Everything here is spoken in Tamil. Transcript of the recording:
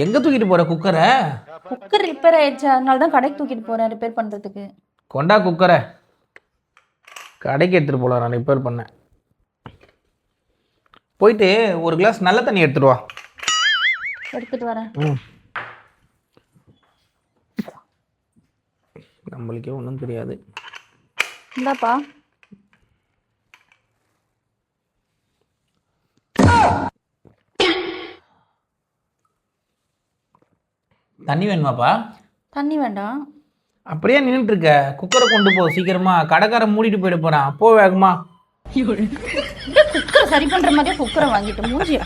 எங்கே தூக்கிட்டு போகிற குக்கரை? குக்கர் ரிப்பேர் ஆயிடுச்சு, அதனால தான் கடைக்கு தூக்கிட்டு போறேன் ரிப்பேர் பண்றதுக்கு. கொண்டா குக்கரை. கடைக்கு எடுத்துகிட்டு போகலாம், நான் ரிப்பேர் பண்ணேன். போயிட்டு ஒரு கிளாஸ் நல்ல தண்ணி எடுத்துட்டு வா. எடுத்துட்டு வரேன். நம்மளுக்கே ஒன்றும் தெரியாது. இந்தாப்பா. தண்ணி வேணுமாப்பா? தண்ணி வேண்டாம். அப்படியே நின்றுட்டு இருக்க, குக்கரை கொண்டு போ சீக்கிரமா. கடைக்காரன் மூடிட்டு போயிட போறான், போ வேகமா. குக்கரை சரி பண்ற மாதிரியே குக்கரை வாங்கிட்டு மூஞ்சி